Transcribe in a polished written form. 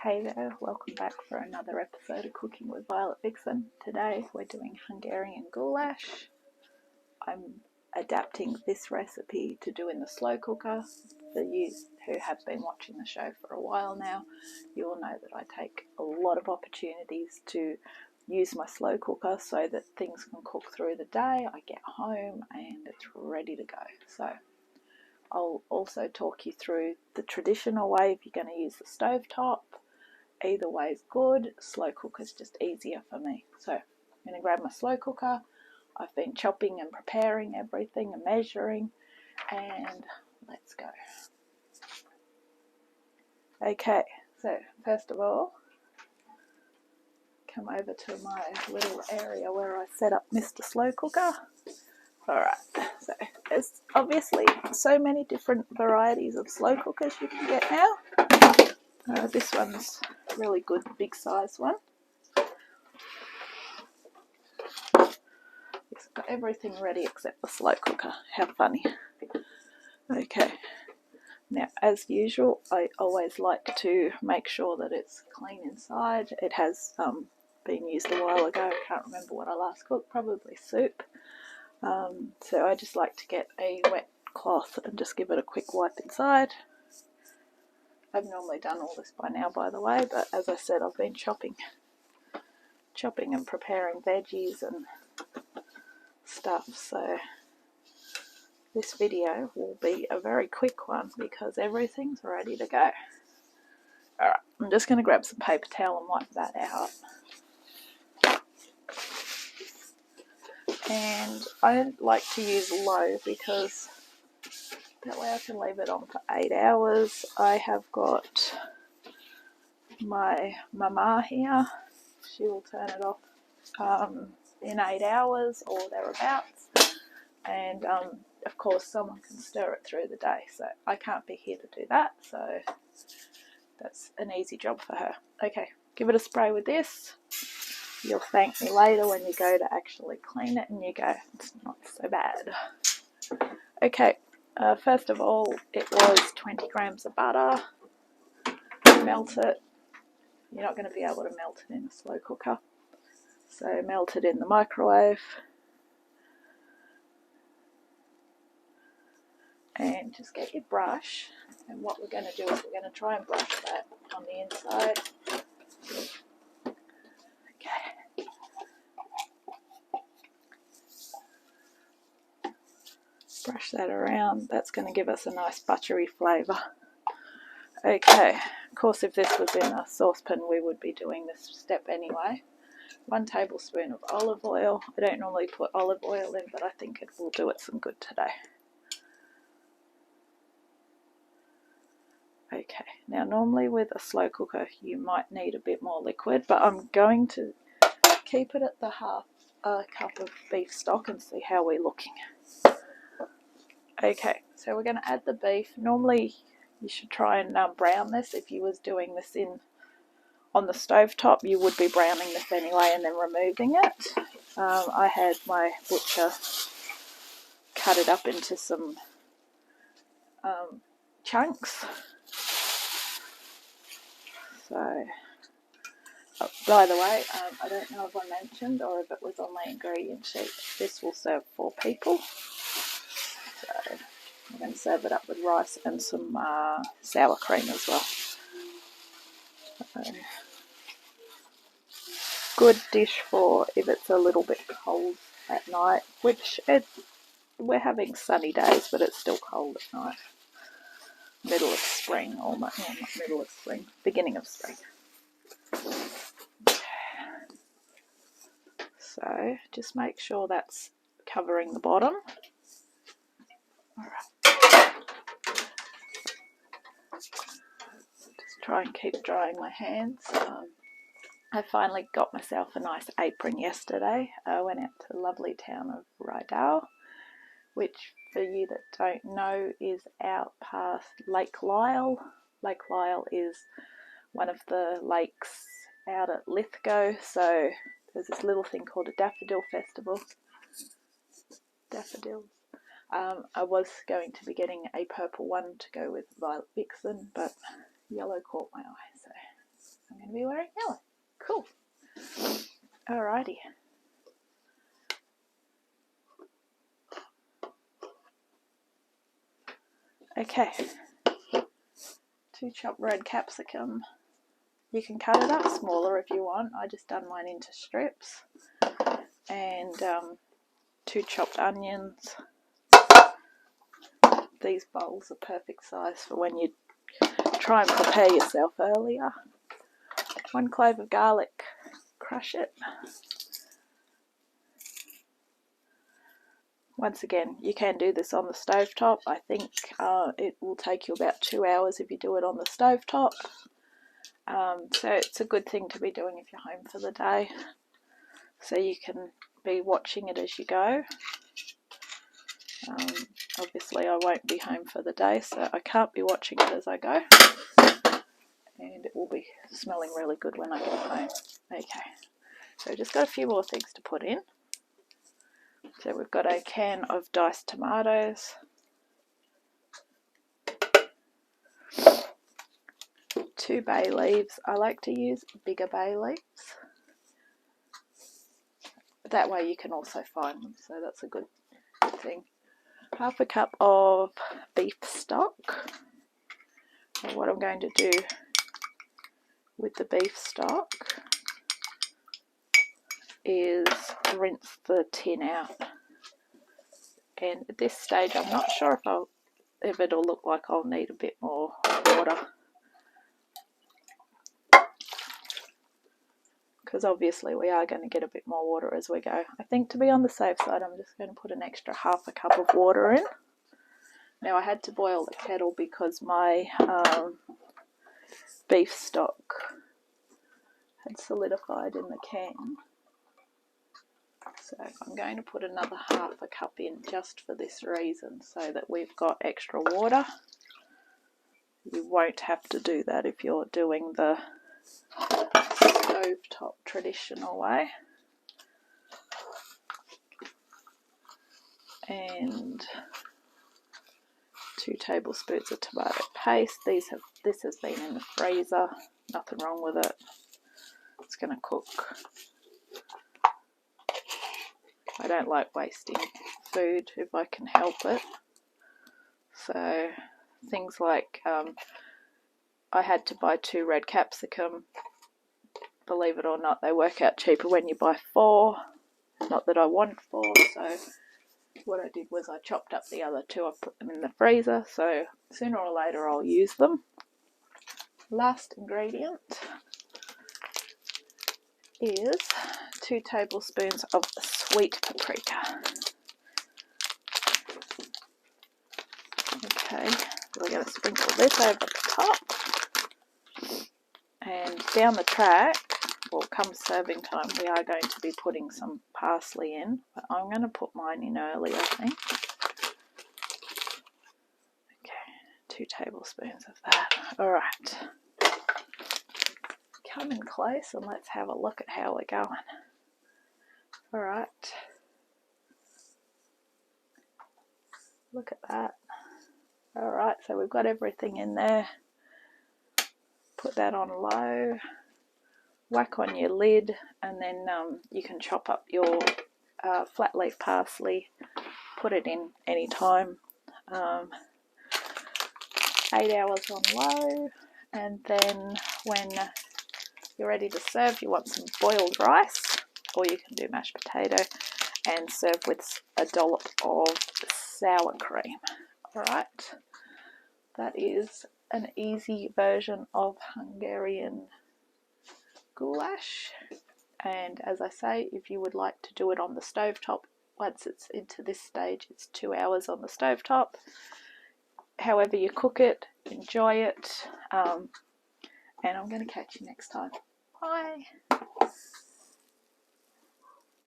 Hey there, welcome back for another episode of Cooking with Violet Vixen. Today we're doing Hungarian goulash. I'm adapting this recipe to do in the slow cooker. For you who have been watching the show for a while now, you will know that I take a lot of opportunities to use my slow cooker so that things can cook through the day. I get home and it's ready to go. So I'll also talk you through the traditional way if you're going to use the stovetop. Either way is good. Slow cooker is just easier for me. So I'm going to grab my slow cooker. I've been chopping and preparing everything and measuring, and let's go. Okay, so first of all, come over to my little area where I set up Mr. Slow Cooker. Alright, so there's obviously so many different varieties of slow cookers you can get now. This one's really good, big size one. It's got everything ready except the slow cooker. How funny. Okay, now as usual, I always like to make sure that it's clean inside. It has been used a while ago. I can't remember what I last cooked, probably soup. So I just like to get a wet cloth and just give it a quick wipe inside. I've normally done all this by now, by the way, but as I said, I've been chopping and preparing veggies and stuff, so this video will be a very quick one because everything's ready to go. Alright, I'm just going to grab some paper towel and wipe that out. And I like to use low because that way I can leave it on for 8 hours. I have got my mama here. She will turn it off in 8 hours or thereabouts. And of course someone can stir it through the day, so I can't be here to do that, so that's an easy job for her. Okay, give it a spray with this. You'll thank me later when you go to actually clean it and you go, it's not so bad. Okay, first of all, it was 20 grams of butter. Melt it. You're not going to be able to melt it in a slow cooker, so melt it in the microwave. And just get your brush, and what we're going to do is we're going to try and brush that on the inside. Okay. Brush that around. That's going to give us a nice buttery flavour. Okay, of course if this was in a saucepan we would be doing this step anyway. 1 tablespoon of olive oil. I don't normally put olive oil in, but I think it will do it some good today. Okay, now normally with a slow cooker you might need a bit more liquid, but I'm going to keep it at the half cup of beef stock and see how we're looking. Okay, so we're going to add the beef. Normally you should try and brown this. If you was doing this on the stovetop, you would be browning this anyway and then removing it. I had my butcher cut it up into some chunks. So, by the way, I don't know if I mentioned or if it was on my ingredient sheet, this will serve 4 people. So I'm going to serve it up with rice and some sour cream as well. So, good dish for if it's a little bit cold at night, which we're having sunny days, but it's still cold at night. Middle of spring, almost, well, not middle of spring, beginning of spring. So just make sure that's covering the bottom. Alright. Just try and keep drying my hands. I finally got myself a nice apron yesterday. I went out to the lovely town of Rydal, which for you that don't know is out past Lake Lyle. Lake Lyle is one of the lakes out at Lithgow, so there's this little thing called a daffodil festival. Daffodils. I was going to be getting a purple one to go with Violet Vixen, but yellow caught my eye, so to be wearing yellow. Cool. Alrighty. Okay. 2 chopped red capsicum. You can cut it up smaller if you want. I just done mine into strips. And 2 chopped onions. These bowls are perfect size for when you try and prepare yourself earlier. 1 clove of garlic. Crush it. Once again, you can do this on the stovetop. I think it will take you about 2 hours if you do it on the stovetop. So it's a good thing to be doing if you're home for the day. So you can be watching it as you go. Obviously I won't be home for the day, so I can't be watching it as I go. And it will be smelling really good when I get home. Okay, so just got a few more things to put in. So we've got a can of diced tomatoes, 2 bay leaves. I like to use bigger bay leaves. That way you can also find them, so that's a good thing. 1/2 cup of beef stock. And what I'm going to do with the beef stock is rinse the tin out. And at this stage I'm not sure if it'll look like I'll need a bit more water, because obviously we are going to get a bit more water as we go. I think to be on the safe side I'm just going to put an extra 1/2 cup of water in. Now I had to boil the kettle because my beef stock had solidified in the can. So I'm going to put another 1/2 cup in just for this reason, so that we've got extra water. You won't have to do that if you're doing the stovetop traditional way. And 2 tablespoons of tomato paste. This has been in the freezer, nothing wrong with it. It's going to cook. I don't like wasting food if I can help it. So things like I had to buy 2 red capsicum. Believe it or not, they work out cheaper when you buy 4. Not that I want 4, so what I did was I chopped up the other 2. I put them in the freezer, so sooner or later I'll use them. Last ingredient is 2 tablespoons of sweet paprika. Okay, we're going to sprinkle this over the top. And down the track, well, come serving time, we are going to be putting some parsley in, but I'm going to put mine in early, I think. Okay, 2 tablespoons of that. Alright. Come in close and let's have a look at how we're going. Alright. Look at that. Alright, so we've got everything in there. Put that on low. Whack on your lid, and then you can chop up your flat leaf parsley. Put it in any time. 8 hours on low, and then when you're ready to serve, you want some boiled rice, or you can do mashed potato, and serve with a dollop of sour cream. Alright, that is an easy version of Hungarian goulash. And as I say, if you would like to do it on the stovetop, once it's into this stage, it's 2 hours on the stovetop. However you cook it, enjoy it, and I'm going to catch you next time. Bye.